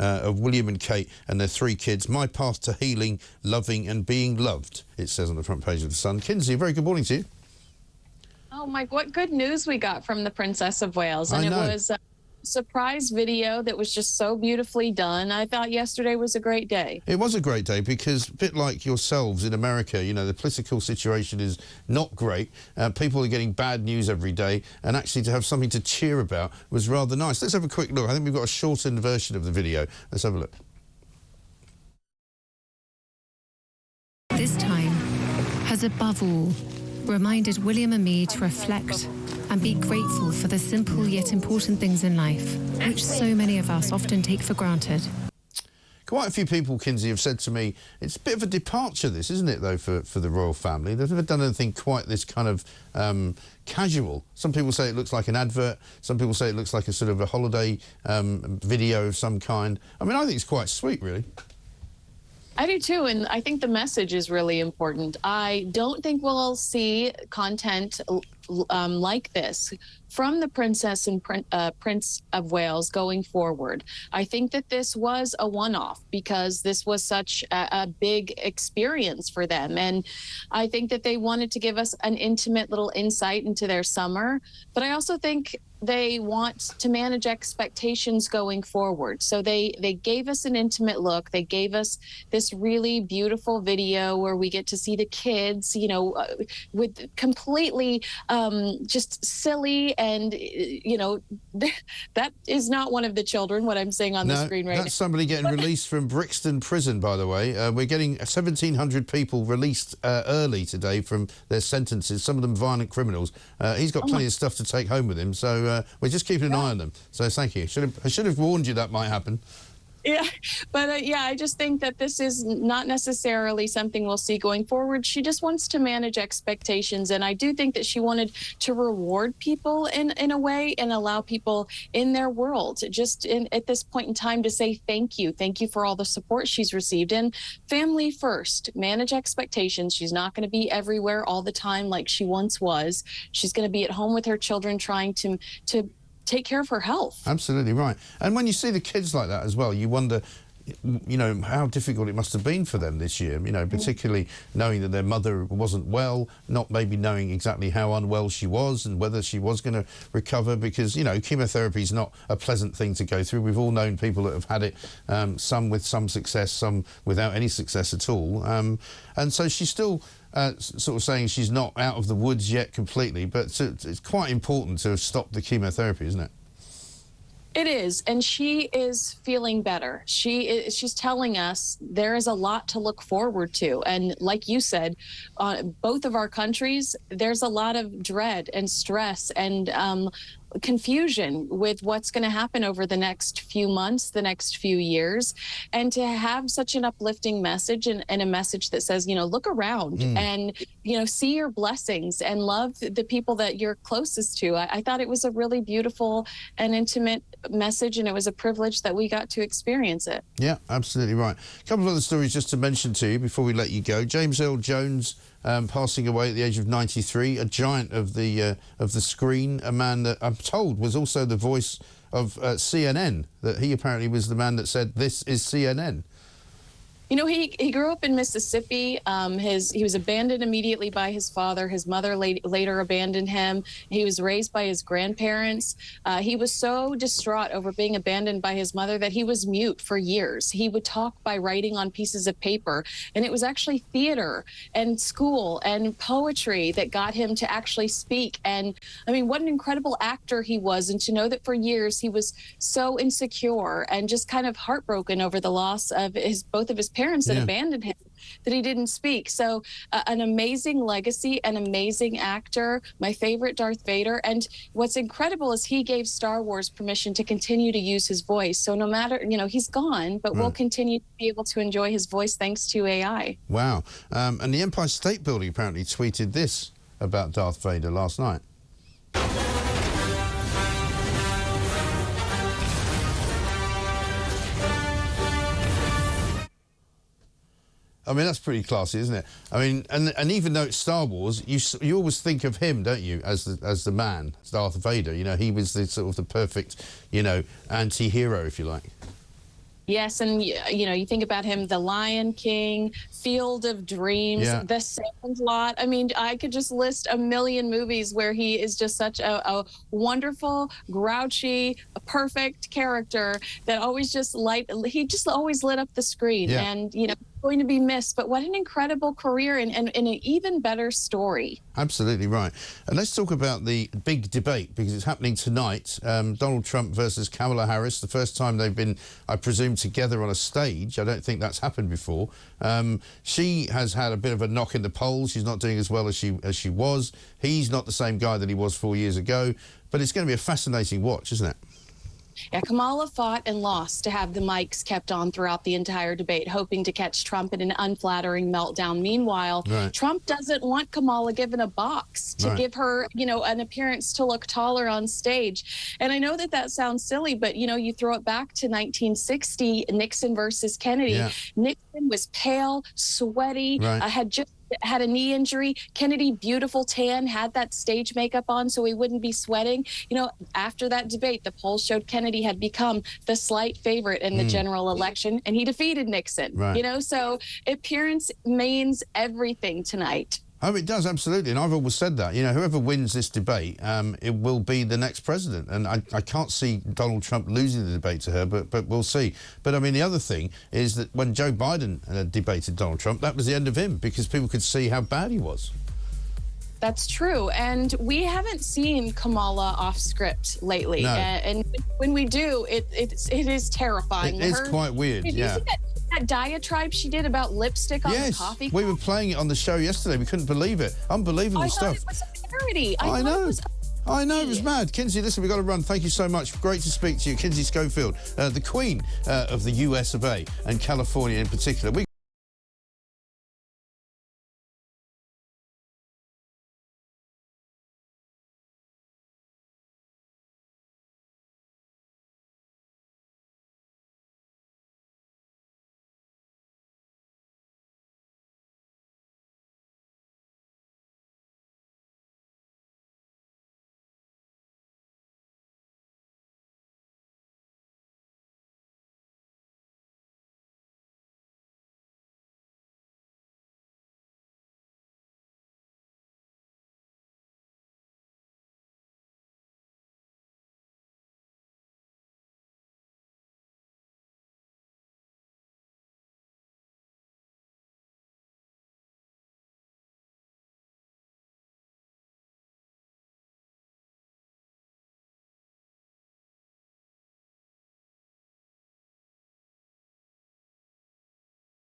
of William and Kate and their 3 kids. My path to healing, loving and being loved, it says on the front page of The Sun. Kinsey, a very good morning to you. Oh, Mike, what good news we got from the Princess of Wales. And I know. It was a surprise video that was just so beautifully done. I thought yesterday was a great day. It was a great day because, a bit like yourselves in America, you know, the political situation is not great. People are getting bad news every day, and actually to have something to cheer about was rather nice. Let's have a quick look. I think we've got a shortened version of the video. Let's have a look. This time has above all reminded William and me to reflect and be grateful for the simple yet important things in life, which so many of us often take for granted. Quite a few people, Kinsey, have said to me, it's a bit of a departure, this, isn't it, though, for the royal family? They've never done anything quite this kind of casual. Some people say it looks like an advert. Some people say it looks like a sort of a holiday video of some kind. I mean, I think it's quite sweet, really. I do too, and I think the message is really important. I don't think we'll see content like this from the Princess and Prince of Wales going forward. I think that this was a one-off because this was such a big experience for them. And I think that they wanted to give us an intimate little insight into their summer. But I also think they want to manage expectations going forward. So they gave us an intimate look. They gave us this really beautiful video where we get to see the kids, you know, with completely just silly. And, you know, that is not one of the children, what I'm seeing on the screen right now. That's somebody getting released from Brixton Prison, by the way. We're getting 1,700 people released early today from their sentences, some of them violent criminals. He's got plenty of stuff to take home with him, so we're just keeping an eye on them. So thank you. I should have warned you that might happen. Yeah, but yeah, I just think that this is not necessarily something we'll see going forward. She just wants to manage expectations, and I do think that she wanted to reward people in a way and allow people in their world just at this point in time to say thank you for all the support she's received. And family first, manage expectations. She's not going to be everywhere all the time like she once was. She's going to be at home with her children trying to take care of her health. Absolutely right. And when you see the kids like that as well, you wonder, you know, how difficult it must have been for them this year, you know, particularly knowing that their mother wasn't well, not maybe knowing exactly how unwell she was and whether she was going to recover, because, you know, chemotherapy is not a pleasant thing to go through. We've all known people that have had it, some with some success, some without any success at all. And so she's still sort of saying she's not out of the woods yet completely, but it's quite important to have stopped the chemotherapy, isn't it? It is, and she is feeling better. She's telling us there is a lot to look forward to, and like you said, both of our countries, there's a lot of dread and stress and confusion with what's going to happen over the next few months, the next few years, and to have such an uplifting message and a message that says, you know, look around and, you know, see your blessings and love the people that you're closest to. I thought it was a really beautiful and intimate message, and it was a privilege that we got to experience it. Yeah, absolutely right. A couple of other stories just to mention to you before we let you go. James Earl Jones passing away at the age of 93, a giant of the screen, a man that I'm told was also the voice of CNN, that he apparently was the man that said, "This is CNN." You know, he grew up in Mississippi. He was abandoned immediately by his father. His mother later abandoned him. He was raised by his grandparents. He was so distraught over being abandoned by his mother that he was mute for years. He would talk by writing on pieces of paper. And it was actually theater and school and poetry that got him to actually speak. And I mean, what an incredible actor he was. And to know that for years he was so insecure and just kind of heartbroken over the loss of both of his parents that abandoned him, that he didn't speak. So an amazing legacy, an amazing actor, my favorite Darth Vader. And what's incredible is he gave Star Wars permission to continue to use his voice. So no matter, you know, he's gone, but we'll continue to be able to enjoy his voice thanks to AI. Wow. And the Empire State Building apparently tweeted this about Darth Vader last night. I mean, that's pretty classy, isn't it? I mean, and even though it's Star Wars, you always think of him, don't you, as the man, as Darth Vader. You know, he was the sort of the perfect, you know, anti-hero, if you like. Yes, and you know, you think about him, The Lion King, Field of Dreams, The Sandlot. I mean, I could just list a million movies where he is just such a wonderful, grouchy, perfect character that always just always lit up the screen. And, you know, going to be missed, but what an incredible career and an even better story. Absolutely right. And let's talk about the big debate, because it's happening tonight. Donald Trump versus Kamala Harris, the first time they've been, I presume, together on a stage. I don't think that's happened before. She has had a bit of a knock in the polls. She's not doing as well as she was. He's not the same guy that he was 4 years ago. But it's going to be a fascinating watch, isn't it? Yeah, Kamala fought and lost to have the mics kept on throughout the entire debate, hoping to catch Trump in an unflattering meltdown. Meanwhile, Trump doesn't want Kamala given a box to give her, you know, an appearance to look taller on stage. And I know that that sounds silly, but, you know, you throw it back to 1960, Nixon versus Kennedy. Nixon was pale, sweaty, had just had a knee injury. Kennedy, beautiful tan, had that stage makeup on so he wouldn't be sweating. You know, after that debate, the polls showed Kennedy had become the slight favorite in the general election, and he defeated Nixon. You know, so appearance means everything tonight. Oh, it does, absolutely. And I've always said that. You know, whoever wins this debate, it will be the next president. And I can't see Donald Trump losing the debate to her, but we'll see. But, I mean, the other thing is that when Joe Biden debated Donald Trump, that was the end of him, because people could see how bad he was. That's true. And we haven't seen Kamala off script lately. And when we do, it is terrifying. It is quite weird, Did you see that diatribe she did about lipstick on the coffee cup? We were playing it on the show yesterday. We couldn't believe it. Unbelievable stuff. I thought it was a parody. I know. I know, it was mad. Kinsey, listen, we've got to run. Thank you so much. Great to speak to you. Kinsey Schofield, the Queen of the US of A and California in particular.